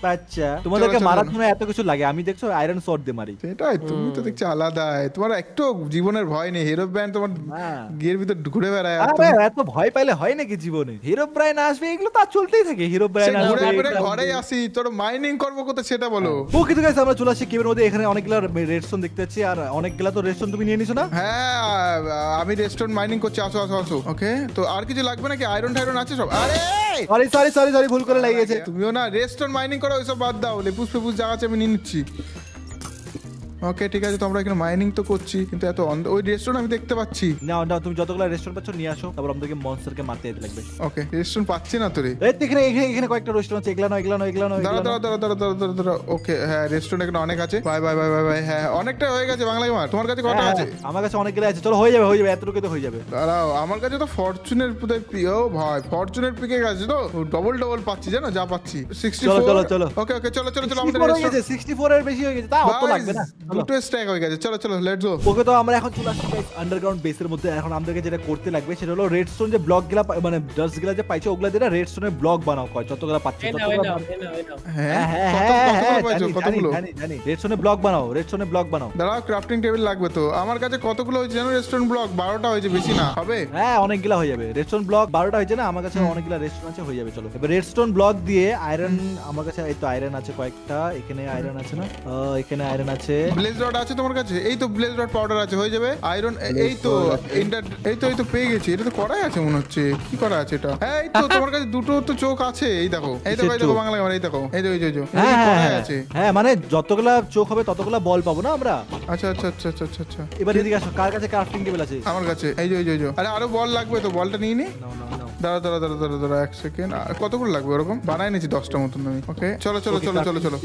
বাচ্চা, তোমাদেরকে চলো, মারার চলো। জন্য এত কিছু লাগে, আমি দেখছো আয়রন শট দিয়ে মারি। সেটাই, তুমি তো দেখছি আলাদাই, তোমার একটু জীবনের ভয় নেই। হিরো ব্যান্ড তোমার হ্যাঁ। গিয়ের ভিতর ঘুরে বেড়ায়, আর আরে তুমি- এত ভয় পাইলে হয় নাকি জীবনে? হিরো ব্রাইন আসবে, এগুলো তো আর চলতেই থাকে। হিরো ব্রাইন সে ঘুরে আসবে, ফিরে এটা ঘরেই আসবে। আসি, তোর মাইনিং করবো কোথায় সেটা বলো। ও কিন্তু গাইস আমরা চলে আসছি কেবের মধ্যে। এখানে অনেকগুলো রেডস্টোন দেখতে পাচ্ছি, আর অনেকগুলো তো রেডস্টোন তুমি নিয়ে নিছো না? হ্যাঁ আমি রেস্টুরেন্ট মাইনিং করছি, আসো আসো আসো। ওকে তো আর কিছু লাগবে নাকি? আয়রন টাইরন আছে সব? আরে সরি ভুল করে লেগে গেছে। তুমিও না রেস্টুরেন্ট মাইনিং করো, ওইসব বাদ দাও। লেপুস ফেপুস যা আছে আমি নিয়ে নিচ্ছি। ওকে ঠিক আছে, তো আমরা এখানে মাইনিং তো করছি, কিন্তু এত ওই রেস্টুরেন্ট আমি দেখতে পাচ্ছি। না তুমি যতগুলো রেস্টুরেন্ট পাচ্ছ নিয়ে আসো, তারপর আমাদেরকে মনস্টারকে মারতে যেতে লাগবে। ওকে রেস্টুরেন্ট পাচ্ছি না তো রে। এই তো এখানে কয়েকটা রেস্টুরেন্ট আছে, এগুলা নয়। দাঁড়া ওকে হ্যাঁ রেস্টুরেন্ট এখানে অনেক আছে। বাই হ্যাঁ অনেকটা হয়ে গেছে। বাংলা মার তোমার কাছে কটা আছে? আমার কাছে অনেকগুলো আছে, চলো হয়ে যাবে এতটুকু তো হয়ে যাবে। দাঁড়াও আমার কাছে তো ফরচুনের প্রিয় ভাই, ফরচুনের পিকে গেছে তো ডবল পাচ্ছি, জানো যা পাচ্ছি 64। চলো। ওকে চলো আমাদের 64 হয়ে গেছে, 64 এর বেশি হয়ে গেছে, তা অত লাগবে না। দুটো স্ট্যাক হয়ে গেছে, চলো লেটস গো। ওকে তো আমরা এখন চলে আসছি আন্ডারগ্রাউন্ড বেসের মধ্যে। এখন আমাদেরকে যেটা করতে লাগবে সেটা হলো রেডস্টোন যে ব্লক গুলা, মানে ডাস্ট গুলা যে পাইছো, ওগুলা দিয়ে রেডস্টোনের ব্লক বানাও, কয় যতগুলা পাচ্ছি এই নাও, ততগুলা এই নাও, বানাও। এই নাও, এই নাও। হ্যাঁ কতগুলো পাইছো? কতগুলো? জানি রেডস্টোনের ব্লক বানাও। দাঁড়াও ক্রাফটিং টেবিল লাগবে তো। আমার কাছে কতগুলো হয়েছে জানো? রেস্টুরেন্ট ব্লক 12টা হয়েছে, বেশি না হবে? হ্যাঁ অনেকগুলা হয়ে যাবে। রেডস্টোন ব্লক 12টা হয়েছে না, আমার কাছে অনেকগুলা রেডস্টোন আছে, হয়ে যাবে। চলো এবার রেডস্টোন ব্লক দিয়ে আয়রন, আমার কাছে এই তো আয়রন আছে কয়েকটা, এখানে আয়রন আছে না, এখানে আয়রন আছে। ব্লেজ রড আছে তোমার কাছে? এই তো ব্লেজ রড পাউডার আছে, হয়ে যাবে। আয়রন এই তো এই তো পেয়ে গেছি। এটা তো করাই আছে মনে হচ্ছে। কি করা আছে এটা? হ্যাঁ এই তো তোমার কাছে দুটো তো চোখ আছে। এই দেখো বাংলা আমার, এই দেখো এই যে করাই আছে। হ্যাঁ মানে যতগুলা চোখ হবে ততগুলা বল পাবো না আমরা। আচ্ছা। এবার এদিকে আসো, কার কাছে ক্রাফটিং টেবিল আছে? আমার কাছে এই যে আরে আরো বল লাগবে তো, বলটা নিয়ে নি। নাও দাঁড়া 1 সেকেন্ড। কতগুলো লাগবে ওরকম? বানাই নিয়েছি 10টা মতন আমি। ওকে চলো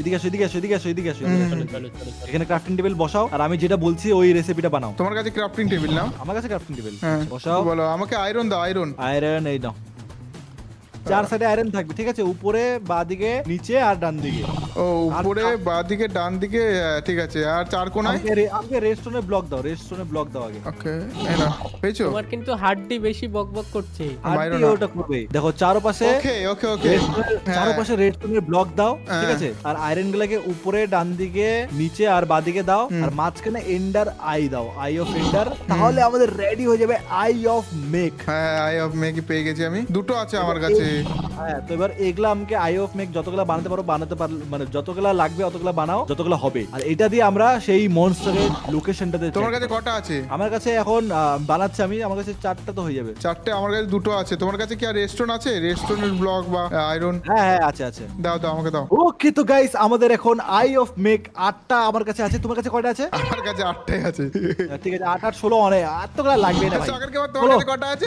এদিকে আসো এদিকে আসো এদিকে আসো এদিকে আসো চলো চলো চলো এখানে ক্রাফটিং টেবিল বসাও আর আমি যেটা বলছি ওই রেসিপিটা বানাও। তোমার কাছে ক্রাফটিং টেবিল নাও? আমার কাছে ক্রাফটিং টেবিল হ্যাঁ বসাও। বলো আমাকে আয়রন দাও। আয়রন এই নাও। 4 সাইডে আয়রন থাকবে, ঠিক আছে? উপরে, বাঁদিকে, নিচে আর ডান দিকে। ও উপরে বাঁদিকে ডান দিকে, ঠিক আছে। আর 4 কোণায় আমাকে রেস্টনে ব্লক দাও, আগে। ওকে এই নাও, পেয়েছো? তোমার কিন্তু হাড্ডি বেশি বকবক করছে। হাড্ডি ওটা করবে। দেখো চারপাশে ওকে চারপাশে রেস্টনের ব্লক দাও, ঠিক আছে? আর আয়রন গুলাকে উপরে, ডান দিকে, নিচে আর বাঁদিকে দাও। আর মাঝখানে এন্ডার আই দাও, আই অফ এন্ডার। তাহলে আমাদের রেডি হয়ে যাবে আই অফ মেক। হ্যাঁ আই অফ মেক পেয়ে গেছি আমি। দুটো আছে আমার কাছে। হ্যাঁ তো এবার এগুলা আমাকে আই অফ মেক যতগুলা বানাতে পারো মানে যতগুলা লাগবে অতগুলা বানাও, যতগুলা হবে। আর এটা দিয়ে আমরা সেই মনস্টারের লোকেশনটাতে। তোমার কাছে কটা আছে? আমার কাছে এখন বানাচ্ছি আমি, আমার কাছে 4টা তো হয়ে যাবে। 4টে আমার কাছে 2টো আছে। তোমার কাছে কি আর রেস্টুরেন্ট আছে? রেস্টুরেন্টের ব্লক বা আয়রন? হ্যাঁ আছে দাও আমাকে দাও। ওকে তো গাইস আমাদের এখন আই অফ মেক 8টা আমার কাছে আছে। তোমার কাছে কয়টা আছে? আমার কাছে 8টাই আছে। ঠিক আছে 8 আর 16 অনেক এতগুলা লাগবে না ভাই। তোমার কাছে কটা আছে?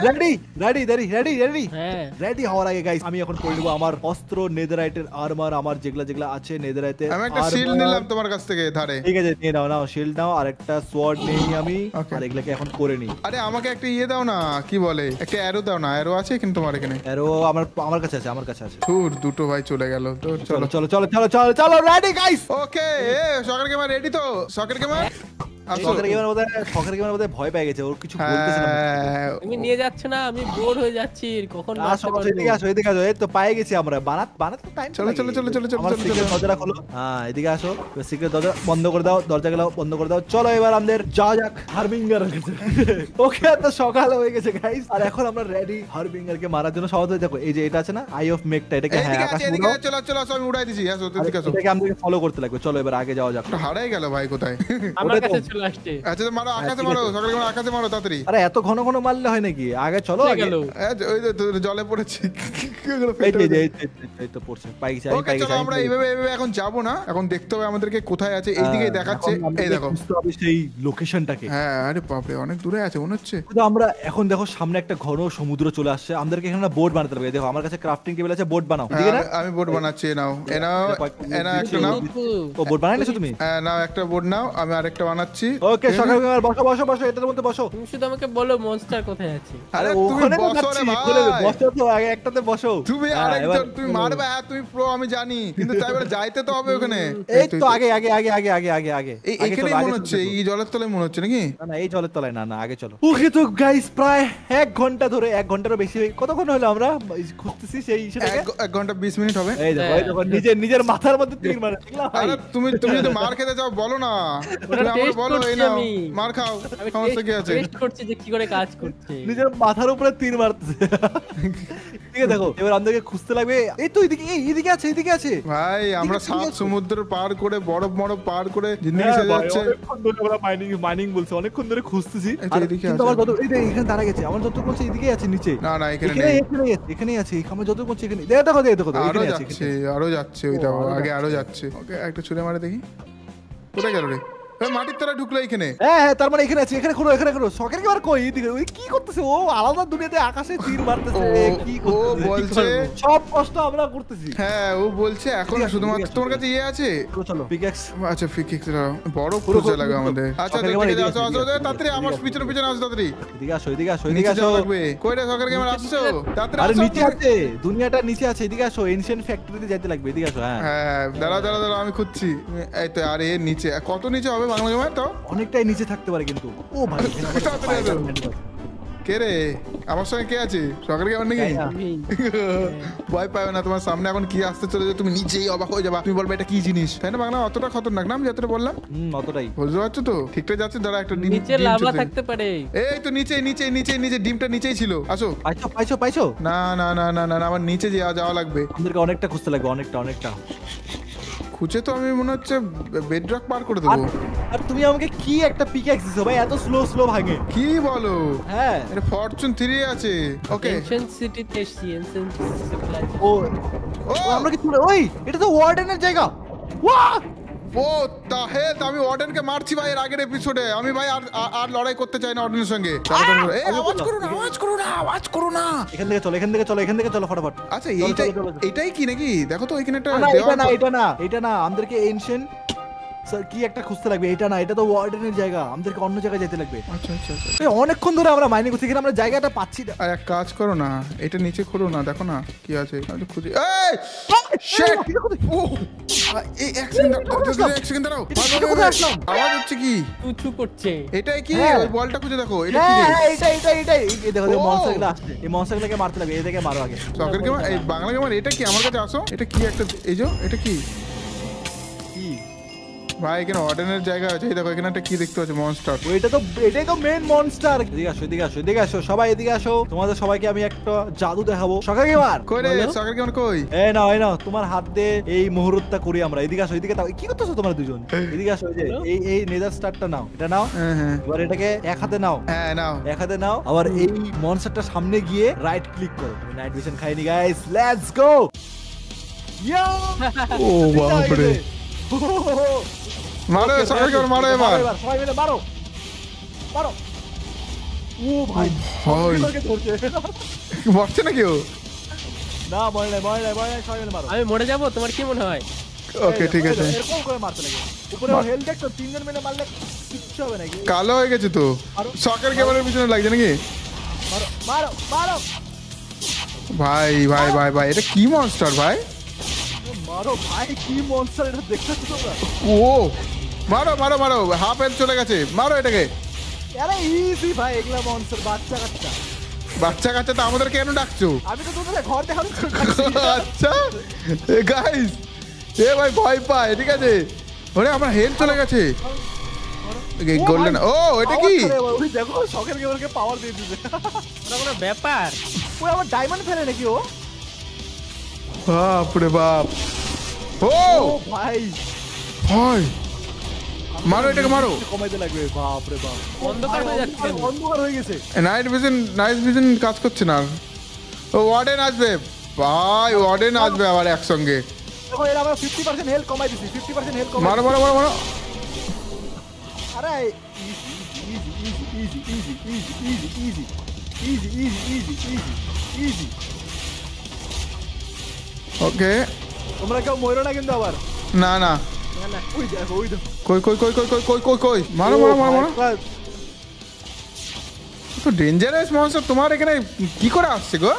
রেডি হওয়ার আগে গাইস আমি এখন করে নেব আমার অস্ত্র, নেদারাইটের আর্মার, আমার যেগুলা আছে নেদারাইতে। আমি একটা শিল্ড নিলাম তোমার কাছ থেকে ধারে। ঠিক আছে নিয়ে নাও শিল্ড নাও। আর একটা সোয়ার্ড নেই আমি। আর এগুলাকে এখন করে নি। আরে আমাকে একটা ইয়ে দাও না, কি বলে, একটা অ্যারো দাও না। অ্যারো আছে কিন্তু তোমার এখানে? অ্যারো আমার কাছে আছে। ধুর, দুটো ভাই চলে গেল। তো চলো রেডি গাইস। ওকে সকার গেমার রেডি তো? সকার গেমার শখের গেমার বোধহয় ভয় পেয়ে গেছে, ওর কিছু বলতেছে না। তুমি নিয়ে যাচ্ছ না, আমি বোর হয়ে যাচ্ছি। কখন এদিকে আসো এই তো পেয়ে গেছি আমরা। বানাতে তো টাইম। চলো দরজা খোলো। হ্যাঁ এদিকে আসো। সিক্রেট দরজা বন্ধ করে দাও, দরজাগুলো বন্ধ করে দাও। চলো এবার আমাদের যাক হারবিঙ্গার কাছে। ওকে তো সকাল হয়ে গেছে গাইস, আর এখন আমরা রেডি হারবিঙ্গার কে মারার জন্য। সহজ হয়ে দেখো এই যে এটা আছে না আই অফ মেকটা, এটাকে হ্যাঁ চলো আমি উড়াই দিছি। হ্যাঁ এদিকে আসো। এটাকে আমাদেরকে ফলো করতে লাগবে। চলো এবার আগে যাওয়া যাক। হারাই গেল ভাই কোথায়? আমার কাছে চলে আসছে। আচ্ছা মারো, আকাশে মারো, সকালে আকাশে মারো তাড়াতাড়ি। আরে এত ঘন মারলে হয় নাকি? আগে চলো। ওই তো জলে পড়েছি। এই তো পড়ছে, পাই গেছি। চলো আমরা এইভাবে এখন যাব না, এখন দেখতে হবে আমাদেরকে কোথায় আছে। এইদিকে দেখাচ্ছে, এই দেখো সেই লোকেশনটাকে। হ্যাঁ আরে বাপরে অনেক দূরে আছে মনে হচ্ছে। কিন্তু আমরা এখন দেখো সামনে একটা ঘন সমুদ্র চলে আসছে। আমাদেরকে এখানে বোট বানাতে হবে। দেখো আমার কাছে ক্রাফটিং টেবিল আছে, বোট বানাও। ঠিক আছে আমি বোট বানাচ্ছি। নাও একটা নাও। ও বোট বানাই নিছো তুমি? হ্যাঁ নাও একটা বোট নাও, আমি আরেকটা বানাচ্ছি। ওকে সকাল বসো এটার মধ্যে বসো। তুমি শুধু আমাকে বলো মনস্টার কোথায় আছে। আরে তুমি বসো রে ভাই। বসো তো আগে একটাতে বসো। তুমি আরেকজন তুমি মারবে। হ্যাঁ তুমি প্রো আমি জানি, কিন্তু তাই বলে যাইতে তো হবে ওখানে। এই তো আগে এইখানেই মনে হচ্ছে, এই জলের তলায় মনে হচ্ছে নাকি? না এই জলের তলায় না, আগে চলো। ওকে তো গাইস প্রায় 1 ঘন্টা ধরে, 1 ঘন্টারও বেশি কতক্ষণ হলো আমরা খুঁজতেছি সেই সেটাকে। 1 ঘন্টা 20 মিনিট হবে। এই দেখো নিজের মাথার মধ্যে তীর মারে। আরে তুমি যদি মার খেতে চাও বলো না, তুমি আমাকে বলো। এই নাও মার খাও, সমস্যা কি আছে? টেস্ট করছি যে কি করে কাজ করছে। নিজের মাথার উপরে তীর মারতেছে। ঠিক আছে দেখো এবার আমাদেরকে খুঁজতে লাগবে। এই তো এদিকে আছে ভাই। আমরা সাত সমুদ্র পার করে, বরফ পার করে জিন্দেগি শেষ যাচ্ছে। অনেকক্ষণ ধরে আমরা মাইনিং বলছে, অনেকক্ষণ ধরে খুঁজতেছি। কিন্তু আমার যত এখানে দাঁড়া গেছে, আমার যত বলছে এদিকে আছে নিচে। না এখানে আছে আমার যত বলছে এখানে। দেখো আরো যাচ্ছে ওইটা আগে আরো যাচ্ছে। ওকে একটা ছুঁড়ে মারে দেখি কোথায় গেল রে। মাটির তলায় ঢুকলো এখানে। হ্যাঁ তার মানে এখানে আছে। এখানে খোলো শখের কি আর কই এদিকে ওই কি করতেছে? ও আলাদা দুনিয়াতে আকাশে তীর মারতেছে। কি করতেছে? ও বলছে সব কষ্ট আমরা করতেছি। হ্যাঁ ও বলছে এখন শুধুমাত্র তোমার কাছে ইয়ে আছে। চলো পিক্যাক্স। আচ্ছা পিক্যাক্স বড় খুঁজে লাগে আমাদের। আচ্ছা ঠিক আছে আসো তাড়াতাড়ি আমার পিছনে আসো তাড়াতাড়ি। এদিকে আসো কই রে সকার গেমার আসছো? তাড়াতাড়ি আরে নিচে আছে, দুনিয়াটা নিচে আছে। এদিকে আসো, এনশিয়েন্ট ফ্যাক্টরিতে যেতে লাগবে। এদিকে আসো। হ্যাঁ দাঁড়াও আমি খুঁজছি। এই তো আরে নিচে কত নিচে হবে বাংলা গেমার? তো অনেকটাই নিচে থাকতে পারে কিন্তু। ও ভাই কে রে? আমার সঙ্গে কে আছে? সকালে কেমন নাকি? ভয় পাবে না, তোমার সামনে এখন কি আসতে চলেছে তুমি নিজেই অবাক হয়ে যাবা। তুমি বলবে এটা কি জিনিস, তাই না? বাংলা অতটা খতরনাক না আমি যতটা বললাম। অতটাই বুঝতে পারছো তো? ঠিকঠাক যাচ্ছে। দাঁড়া একটা ডিম নিচে লাভা থাকতে পারে। এই তো নিচে ডিমটা নিচেই ছিল। আসো। পাইছো? না আমার নিচে যাওয়া লাগবে। আমাদেরকে অনেকটা খুঁজতে লাগবে, অনেকটা খুঁজে তো আমি মনে হচ্ছে বেডরক পার করে দেবো। আর তুমি আমাকে কি একটা পিক্যাক্স দিছো ভাই, এত স্লো ভাঙে? কি বলো? হ্যাঁ এটা ফরচুন 3 আছে। ওকে এনশিয়েন্ট সিটিতে এনশিয়েন্ট সিভিলাইজেশন। ও আমরা কি ওই এটা তো ওয়ার্ডেনের জায়গা। ওয়া ও তাহেল, আমি ওয়ার্ডেনকে মারছি ভাই এর আগের এপিসোডে। আমি ভাই আর লড়াই করতে চাই না ওয়ার্ডেনের সঙ্গে। এই আওয়াজ করো না, আওয়াজ করো না, আওয়াজ করো না। এখান থেকে চলো ফটাফট। আচ্ছা চলো, এইটাই চলো, চলো। এইটাই কি নাকি? দেখো তো এখানে একটা না, দেওয়াল। এটা না আমাদেরকে এনশিয়েন্ট স্যার কি একটা খুঁজতে লাগবে। এটা না, এটা তো ওয়ার্ডেনের জায়গা, আমাদেরকে অন্য জায়গায় যেতে লাগবে। আচ্ছা আচ্ছা আচ্ছা। এই অনেকক্ষণ ধরে আমরা মাইনিং করছি, কিন্তু আমরা জায়গাটা পাচ্ছি না। আর এক কাজ করো না, এটা নিচে খোলো না, দেখো না কি আছে। আমি তো খুঁজি। এই শিট! ও এই এক সেকেন্ড দাঁড়াও, এক সেকেন্ড দাঁড়াও। এটা কোথায় আসলাম? আওয়াজ হচ্ছে কি? চুচু করছে। এটাই কি? হ্যাঁ। ওই বলটা খুঁজে দেখো। এটা কি হ্যাঁ রে? হ্যাঁ, এটাই এই দেখো ও। মনস্টারগুলো আসছে, এই মনস্টারগুলোকে মারতে লাগবে। এদিকে মারো আগে। সকের গেমার, এই বাংলা গেমার, এটা কি? আমার কাছে আসো। এটা কি একটা, এই যে এটা কি কি ভাই? এখানে অর্ডারের জায়গা আছে। এই দেখো এখানে একটা কি দেখতে পাচ্ছি, মনস্টার। এটাই তো মেইন মনস্টার। এদিকে আসো সবাই এদিকে আসো। তোমাদের সবাইকে আমি একটা জাদু দেখাবো। সকাল গেমার কই রে? বলো। সকের গেমার কই? এই নাও তোমার হাত দিয়ে এই মুহূর্তটা করি আমরা। এদিকে আসো, এদিকে তাও কি করতেছো তোমরা দুজন? এদিকে আসো। এই যে এই নেদার স্টারটা নাও, এটা নাও। হ্যাঁ হ্যাঁ এবার এটাকে এক হাতে নাও, হ্যাঁ নাও। এক হাতে নাও। আবার এই মনস্টারটার সামনে গিয়ে রাইট ক্লিক করো। নাইট ভিশন খাইনি গাইস, লেটস গো। ও বাপরে। মারো সকের গেমার, মারো এবার। সবাই মিলে মারো মারো। ও ভাই ভাই। সবাইকে ধরছে। মরছে না কেউ? না মরে নাই, সবাই মিলে মারো। আমি মরে যাব, তোমার কি মনে হয়? ওকে ঠিক আছে। এরকম করে মারতে লাগে। উপরে হেল দেখছো, তিনজন মিলে মারলে কিচ্ছু হবে নাকি? কালো হয়ে গেছে তো। মারো। সকের গেমারের পিছনে লাগছে নাকি? মারো মারো মারো ভাই ভাই ভাই ভাই, এটা কি মনস্টার ভাই? মারো ভাই, কি মনস্টার এটা দেখছো তোমরা? ও মারো মারো মারো, হাফ হেলথ চলে গেছে। মারো এটাকে। আরে ইজি ভাই, এগুলা মনস্টার বাচ্চা কাচ্চা। বাচ্চা কাচ্চা তো আমাদের কেন ডাকছো? আমি তো তোদের ঘর দেখানো। আচ্ছা গাইস, এ ভাই ভয় পায়, ঠিক আছে। ওরে আমার হেলথ চলে গেছে। গোল্ডেন, ও এটা কি? ওই দেখো শখের গেমারকে পাওয়ার দিয়ে দিবে। ওটা কোনো ব্যাপার? ওই আমার ডায়মন্ড ফেলে নাকি ও? বাপরে বাপ। ও ও ভাই ভাই, মারো এটাকে, মারো। কমাইতে লাগবে। বাপ রে বাপ, অন্ধকার হয়ে যাচ্ছে কেন? অন্ধকার হয়ে গেছে। নাইট ভিশন কাজ করছে না। ও ওয়ার্ডেন আসবে ভাই, ওয়ার্ডেন আসবে আবার একসঙ্গে। দেখো এর আমরা 50% হেলথ কমাই দিছি, 50% হেলথ কমাই। মারো মারো মারো মারো। আরে ইজি। ওকে, তোমরা কেউ মরো না কিন্তু আবার। না না, না না, ওই দেখো কই কই কই কই কই কই কই কই, মারো মারো মারো মারো। তো ডেঞ্জারাস মনস্টার তোমার এখানে কি করে আসছে গো?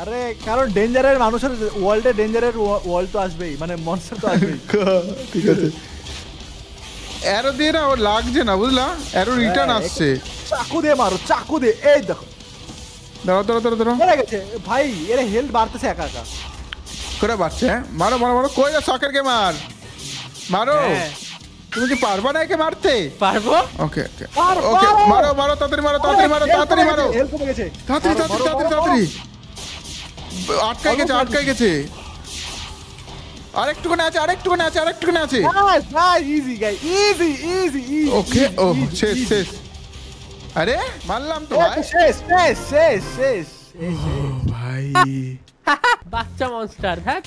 আরে কারণ ডেঞ্জারের মানুষের ওয়ার্ল্ডে ডেঞ্জারের ওয়ার্ল্ড তো আসবেই, মানে মনস্টার তো আসবেই। ঠিক আছে। অ্যারো দিয়ে না ওর লাগছে না, বুঝলা? অ্যারো রিটার্ন আসছে। চাকু দিয়ে মারো, চাকু দিয়ে। এই দেখো দাঁড়াও দাঁড়াও দাঁড়াও দাঁড়াও। মরে গেছে ভাই, এর হেলথ বাড়তেছে একা একা। করে বাড়ছে, হ্যাঁ? মারো মারো মারো। কই যা সকের গেমার, মারো। হ্যাঁ। তুমি কি পারবা না একে মারতে? পারবো? ওকে ওকে মারো, ওকে, মারো। মারো মারো, তাড়াতাড়ি মারো, তাড়াতাড়ি মারো, তাড়াতাড়ি মারো, হেলথ কমে গেছে। তাড়াতাড়ি তাড়াতাড়ি তাড়াতাড়ি তাড়াতাড়ি। আটকাই গেছে, আটকাই গেছে। আরেকটুখানি আছে, আরেকটুখানি আছে, আরেকটুখানি আছে। ইজি গাই, ইজি। ওকে, ও শেষ শেষ। আরে মারলাম তো ভাই। শেষ। ভাই বাচ্চা মনস্টার, হ্যাঁ।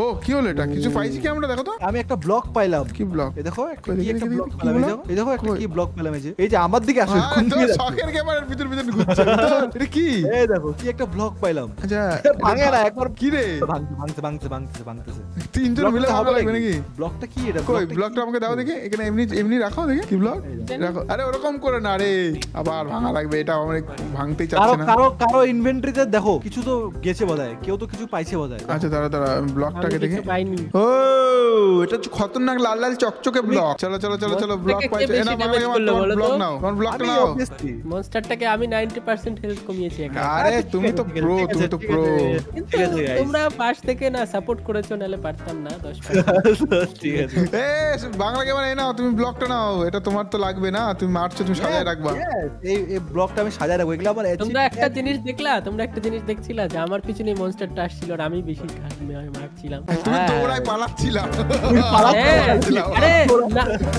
ও কি হলো এটা? কিছু পাইছি কি আমরা? দেখো তো আমি একটা ব্লক পাইলাম। কি ব্লক? এই দেখো একটা কই কি দেখি, একটা দেখি, ব্লক কি পেলাম। ব্লক? এই দেখো একটা কই? কি ব্লক পেলাম। এই যে আমার দিকে আসো, কোন দিকে যাচ্ছ? শখের গেমারের ভিতর ভিতর ঘুরছে। এটা কি? এই দেখো কি একটা ব্লক পাইলাম। আচ্ছা ভাঙে না একবার। কি রে? ভাঙতেছে। তিনজন মিলে হবে লাগবে নাকি? ব্লকটা কি এটা? কই ব্লকটা আমাকে দাও দেখি। এখানে এমনি এমনি রাখো দেখি। কি ব্লক? রাখো। আরে ওরকম করে না রে, আবার ভাঙা লাগবে। এটা আমার ভাঙতেই কারো চাচ্ছে না। কারো কারো ইনভেন্টরিতে দেখো কিছু তো গেছে বোধহয়, কেউ তো কিছু পাইছে বোধহয়। আচ্ছা দাঁড়া দাঁড়া, আমি ব্লকটাকে আমি দেখি। কিছু পাইনি। ও এটা হচ্ছে খতরনাক লাল লাল চকচকে ব্লক। চলো চলো চলো চলো, ব্লক কে পাইছো। বেশি এনা damage করলো বলো ব্লক তো? নাও, কোন ব্লকটা আমি নাও। obviously মনস্টারটাকে আমি 90% হেলথ কমিয়েছি একা। আরে তুমি তো প্রো, তুমি তো প্রো। কিন্তু ঠিক আছে, guys. তোমরা পাশ থেকে না সাপোর্ট করেছো, নাহলে পারতাম না 10 ঠিক আছে। এ বাংলা গেমার, এই নাও তুমি ব্লকটা নাও। এটা তোমার তো লাগবে না, তুমি মারছো, তুমি সাজায় রাখবা। Yes, এই ব্লকটা আমি সাজায় রাখবো। এগুলো আমার তোমরা একটা জিনিস দেখছিলা যে আমার পিছনে মনস্টারটা আসছিল আর আমি বেশি মারতে পালাচ্ছিলাম। তুমি হ্যাঁ। দৌড়ায় পালাচ্ছিলাম। হ্যাঁ, পালাচ্ছিলাম।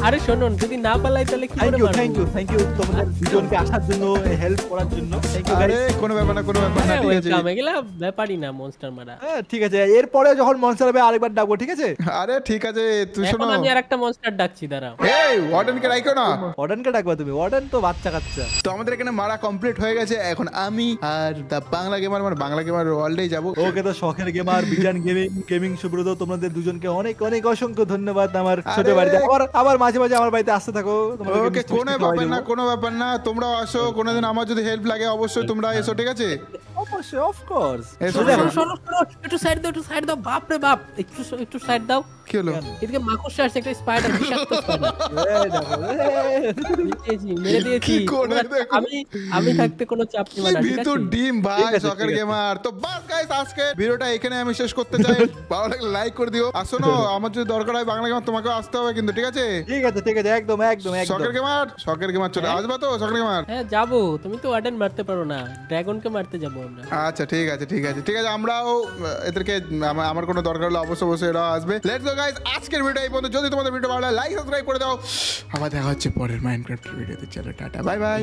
আরে শুনুন, যদি না পালাই তাহলে কি করে মারবো? থ্যাংক ইউ তোমাদের দুজনকে আসার জন্য, হেল্প করার জন্য থ্যাংক ইউ আরে কোনো ব্যাপার না, কোনো ব্যাপার না, ঠিক আছে। ওয়েলকাম, এগুলা ব্যাপারই না মনস্টার মারা। হ্যাঁ ঠিক আছে, এরপরে যখন মনস্টার হবে আরেকবার ডাকবো, ঠিক আছে? আরে ঠিক আছে, তুই শোনো। এখন আমি আরেকটা মনস্টার ডাকছি, দাঁড়াও। এই ওয়ার্ডেনকে রাখো না। ওয়ার্ডেনকে ডাকবা তুমি? ওয়ার্ডেন তো বাচ্চা কাচ্চা। তো আমাদের এখানে মারা কমপ্লিট হয়ে গেছে, এখন আমি আর দা বাংলা গেমার মানে বাংলা গেমার ওয়ার্ল্ডেই যাব। ওকে, তো শখের গেমার বিজান গেমিং সুব্রত, তোমাদের দুজনকে অনেক অনেক অসংখ্য ধন্যবাদ আমার ছোট আরে। বাড়িতে। আবার মাঝে মাঝে আমার বাড়িতে আসতে থাকো। তোমাদেরকে ওকে, মিষ্টি কোনো মিষ্টি ব্যাপার খাওয়াই না, দেবো। কোনো ব্যাপার না, তোমরাও আসো। কোনোদিন আমার যদি হেল্প লাগে অবশ্যই তোমরা এসো, ঠিক আছে? অবশ্যই, অফ কোর্স। এসো, শোনো, দেখো। শোনো, শোনো, একটু সাইড দাও, একটু সাইড দাও। বাপ রে বাপ, একটু সাইড দাও। কি হলো? এদিকে মাকড়সা আসছে, একটা স্পাইডার, বিষাক্ত স্পাইডার। মেরে দিয়েছি। কি করে দেখো। আমি থাকতে কোনো চাপ কি নিবা না, ঠিক ভিতর আছে? ডিম ভাই, ঠিক আছে, শখের ঠিক আছে। গেমার। তো বাস গাইস, আজকে ভিডিওটা এখানে আমি শেষ করতে চাই। ভালো লাগলে লাইক করে দিও। আর শোনো, আমার যদি দরকার হয় বাংলা গেমার, তোমাকেও আসতে হবে কিন্তু, ঠিক আছে? ঠিক আছে, একদম একদম একদম। শখের গেমার চলে আসবা তো? শখের গেমার, হ্যাঁ যাবো, তুমি তো ওয়ার্ডেন মারতে পারো না, ড্রাগনকে মারতে যাবো আমরা। আচ্ছা ঠিক আছে, ঠিক আছে, ঠিক আছে। আমরাও এদেরকে আমার কোনো দরকার হলে অবশ্যই এরা আসবে। লেটস গো গাইস, আজকের ভিডিও এই পর্যন্ত। যদি তোমাদের ভিডিও ভালো লাগে লাইক সাবস্ক্রাইব করে দাও। আবার দেখা হচ্ছে পরের মাইনক্রাফটের ভিডিওতে। চলো টাটা, বাই বাই।